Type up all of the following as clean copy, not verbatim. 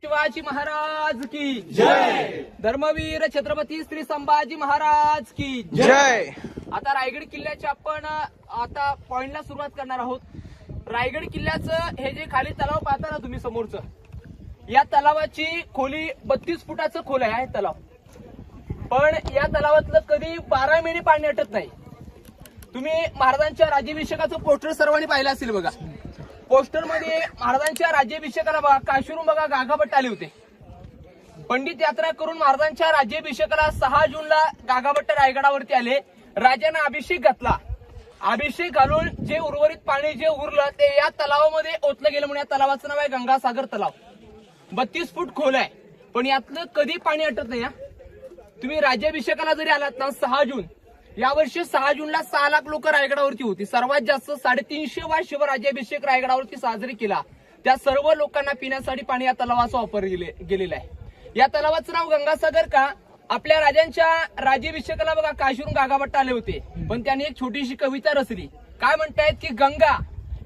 शिवाजी महाराज की जय. धर्मवीर छत्रपती श्री संभाजी महाराज की जय. आता रायगड किल्ल्याच्या आपण आता पॉइंटला सुरुवात करणार आहोत. रायगड किल्ल्याचं हे जे खाली तलाव पाहता ना तुम्ही समोरचं, या तलावाची खोली 32 फुटाचं खोल आहे तलाव. पण या तलावातलं कधी 12 महिने पाणी अटत नाही. तुम्ही महाराजांच्या राज्याभिषेकाचं पोस्टर सर्वांनी पाहिलं असेल बघा. पोस्टर मध्ये महाराजांच्या राज्याभिषेकाला बघा काशीवरून बघा गागाभट्ट आले होते. पंडित यात्रा करून महाराजांच्या राज्याभिषेकाला 6 जूनला गागाभट्ट रायगडावरती आले. राजांना अभिषेक घातला. अभिषेक घालून जे उर्वरित पाणी जे उरलं ते या तलावामध्ये ओतलं गेलं. म्हणून या तलावाचं नाव आहे गंगासागर तलाव. 32 फूट खोल आहे, पण यातलं कधी पाणी अटत नाही. तुम्ही राज्याभिषेकाला जरी आलात ना 6 जून, यावर्षी 6 जूनला 6 लाख लोक रायगडावरती होती. सर्वात जास्त 350 वा शिवराज्याभिषेक रायगडावरती साजरी केला. त्या सर्व लोकांना पिण्यासाठी पाणी या तलावाचा वापर गेलेला आहे. या तलावाचं नाव गंगासागर का? आपल्या राजांच्या राज्याभिषेकाला बघा काशीवरून गागाभट्ट आले होते, पण त्यांनी एक छोटीशी कविता रचली. काय म्हणतायत की गंगा,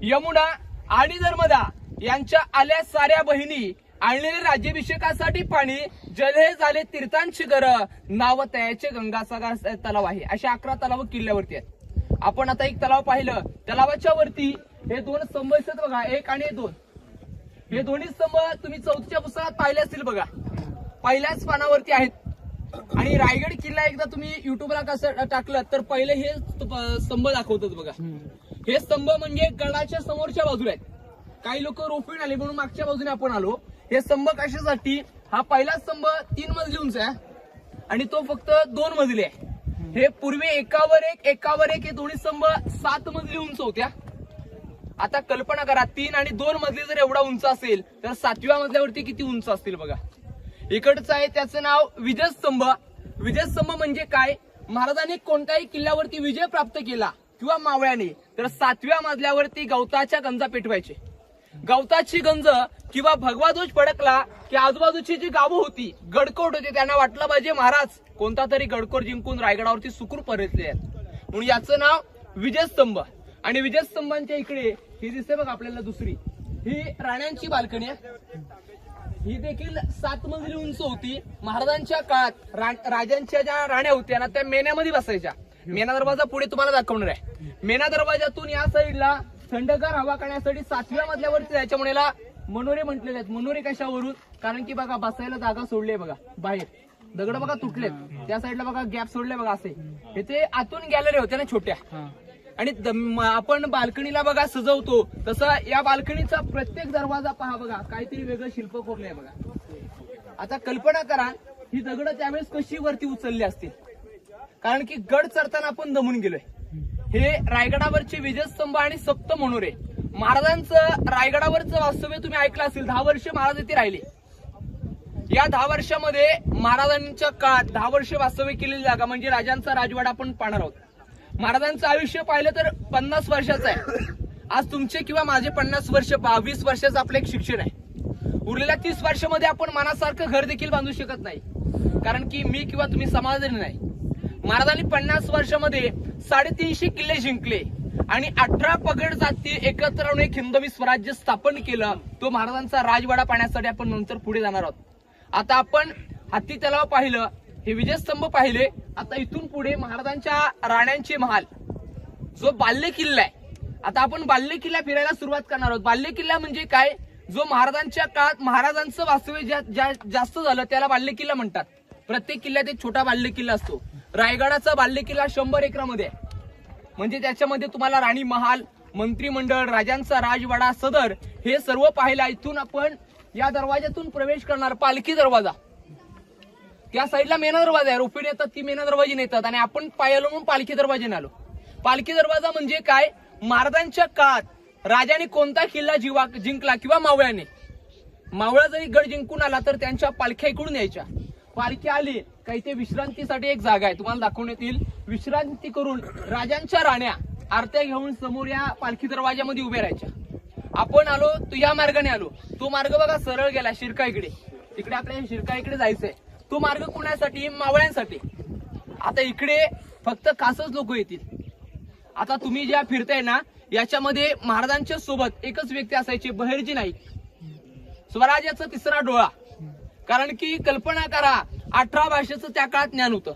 यमुना आणि नर्मदा यांच्या आल्या साऱ्या बहिणी, आणलेले राज्याभिषेकासाठी पाणी, जले झाले तीर्थांची गर, नाव तयाचे गंगासागर तलाव आहे. अशा 11 तलाव किल्ल्यावरती आहेत. आपण आता एक तलाव पाहिलं. तलावाच्या वरती हे 2 स्तंभ आहेत बघा, 1 आणि 2. हे दोन्ही स्तंभ तुम्ही 4थीच्या पुस्तकात पाहिले असतील बघा, पहिल्याच पानावरती आहेत. आणि रायगड किल्ला एकदा तुम्ही युट्यूबला कसं टाकलं तर पहिले हे स्तंभ दाखवतात बघा. हे स्तंभ म्हणजे गडाच्या समोरच्या बाजूला आहेत. काही लोक रोपीण आले म्हणून मागच्या बाजूने आपण आलो. हे स्तंभ कशासाठी? हा पहिला स्तंभ 3 मजली उंच आहे आणि तो फक्त 2 मजली आहे. हे पूर्वी एकावर एक हे दोन्ही स्तंभ 7 मजली उंच होत्या. आता कल्पना करा, 3 आणि 2 मजली जर एवढा उंच असेल तर 7व्या मजल्यावरती किती उंच असतील बघा. इकडचं आहे त्याचं नाव विजयस्तंभ. विजयस्तंभ म्हणजे काय? महाराजांनी कोणत्याही किल्ल्यावरती विजय प्राप्त केला किंवा मावळ्याने तर 7व्या मजल्यावरती गवताच्या गंजा पेटवायचे. गवताची गंज किंवा भगवा ध्वज फडकला की आजूबाजूची जी गावं होती, गडकोट होते, त्यांना वाटलं पाहिजे महाराज कोणता तरी गडकोट जिंकून रायगडावरती सुखरूप परतले आहेत. म्हणून याचं नाव विजयस्तंभ. आणि विजयस्तंभांच्या इकडे ही दिसते बघा आपल्याला दुसरी, ही राण्यांची बाल्कनी आहे. ही देखील 7 मजली उंच होती. महाराजांच्या काळात राजांच्या ज्या राण्या होत्या ना त्या मेन्यामध्ये बसायच्या. मेना दरवाजा पुढे तुम्हाला दाखवणार आहे. मेना दरवाजातून या साईडला थंडगार हवा काढण्यासाठी 7व्या मजल्यावरती जायच्या. म्हणेला मनोरे म्हटलेले आहेत. मनोरे कशावरून? कारण की बघा बसायला जागा सोडली बघा बाहेर. दगड बघा तुटलेत, त्या साईडला बघा गॅप सोडले बघा. असे इथे आतून गॅलरी होत्या ना छोट्या. आणि आपण बाल्कनीला बघा सजवतो तसं या बाल्कनीचा प्रत्येक दरवाजा पहा बघा, काहीतरी वेगळं शिल्प कोरलंय बघा. आता कल्पना करा ही दगड त्यावेळेस कशी वरती उचलली असतील, कारण की गड चढताना आपण दमून गेलोय. हे रायगडावरचे विजयस्तंभ आणि सप्त मनोरे. महाराजांचं रायगडावरचं वास्तव्य तुम्ही ऐकलं असेल. 10 वर्ष महाराज इथे राहिले. या 10 वर्षामध्ये महाराजांच्या काळात 10 वर्ष वास्तव्य केलेली जागा म्हणजे राजांचा राजवाडा आपण पाहणार आहोत. महाराजांचं आयुष्य पाहिलं तर 50 वर्षाचं आहे. आज तुमचे किंवा माझे 50 वर्ष 20 वर्षाचं आपलं एक शिक्षण आहे. उरलेल्या 30 वर्षामध्ये आपण मनासारखं घर देखील बांधू शकत नाही, कारण की मी किंवा तुम्ही समाधानी नाही. महाराजांनी 50 वर्षामध्ये 350 किल्ले जिंकले आणि 18 पगड जाती एकत्र राहून एक हिंदवी स्वराज्य स्थापन केलं. तो महाराजांचा राजवाडा पाहण्यासाठी आपण नंतर पुढे जाणार आहोत. आता आपण हत्ती तलाव पाहिलं, हे विजयस्तंभ पाहिले. आता इथून पुढे महाराजांच्या राण्यांचे महाल, जो बाल्य किल्ला आहे. आता आपण बाल्य किल्ला फिरायला सुरुवात करणार आहोत. बाल्य किल्ला म्हणजे काय? जो महाराजांच्या काळात महाराजांचं वास्तव्य जास्त झालं त्याला बाल्य किल्ला म्हणतात. प्रत्येक किल्ल्यात एक छोटा बाल्य किल्ला असतो. रायगडाचा बाल्य किल्ला 100 एकरामध्ये आहे. म्हणजे त्याच्यामध्ये तुम्हाला राणी महाल, मंत्रिमंडळ, राजांचा राजवाडा, सदर हे सर्व पाहायला. इथून आपण या दरवाज्यातून प्रवेश करणार. पालखी दरवाजा त्या साईडला मेना दरवाजा आहे. रोपीण येतात ती मेना दरवाजी नेतात आणि आपण पायालो म्हणून पालखी दरवाजेने आलो. पालखी दरवाजा म्हणजे काय? महाराजांच्या काळात राजाने कोणता किल्ला जिंकला किंवा मावळ्याने, मावळा जरी गड जिंकून आला तर त्यांच्या पालख्या इकडून यायच्या. पालखी आली काही ते विश्रांतीसाठी एक जागा आहे, तुम्हाला दाखवण्यात येईल. विश्रांती करून राजांच्या राण्या आरत्या घेऊन समोर या पालखी दरवाजामध्ये उभे राहायच्या. आपण आलो तो या मार्गाने आलो. तो मार्ग बघा सरळ गेला शिरकाईकडे. तिकडे आपल्याला शिरकाईकडे जायचंय. तो मार्ग कोणासाठी? मावळ्यांसाठी. आता इकडे फक्त खासच लोक येतील. आता तुम्ही ज्या फिरताय ना याच्यामध्ये महाराजांच्या सोबत एकच व्यक्ती असायची, बहिर्जी नाईक. स्वराज्याचा तिसरा डोळा कारण की कल्पना करा 18 भाषेचं त्या काळात ज्ञान होतं.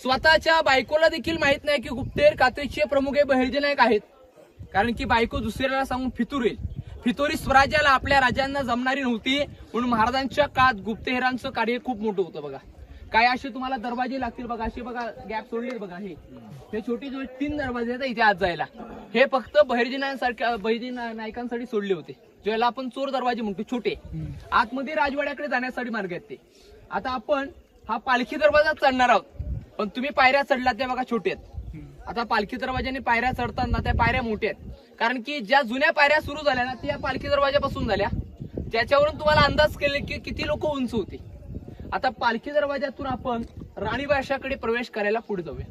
स्वतःच्या बायकोला देखील माहित नाही की गुप्तेर कात्रीचे प्रमुख हे बहिर्जी नायक आहेत. कारण की बायको दुसऱ्याला सांगून फितूर येईल. फितोरी स्वराज्याला आपल्या राजांना जमणारी नव्हती, म्हणून महाराजांच्या काळात गुप्तहेरांचं कार्य खूप मोठं होतं. बघा काय असे तुम्हाला दरवाजे लागतील बघा, असे बघा गॅप सोडले बघा. हे छोटे जो 3 दरवाजे आहेत इथे आत जायला, हे फक्त बहिर्जी नायकांसाठी सोडले होते, ज्याला आपण चोर दरवाजे म्हणतो. छोटे आतमध्ये राजवाड्याकडे जाण्यासाठी मार्ग आहेत ते. आता आपण हा पालखी दरवाजा चढणार आहोत, पण तुम्ही पायऱ्या चढला त्या बघा छोटे आहेत. आता पालखी दरवाजाने पायऱ्या चढताना त्या पायऱ्या मोठ्या आहेत, कारण की ज्या जुन्या पायऱ्या सुरू झाल्या ना त्या पालखी दरवाजापासून झाल्या, त्याच्यावरून तुम्हाला अंदाज केले की किती लोक उंच होते. आता पालखी दरवाजातून आपण राणी भाषाकडे प्रवेश करायला पुढे जाऊया.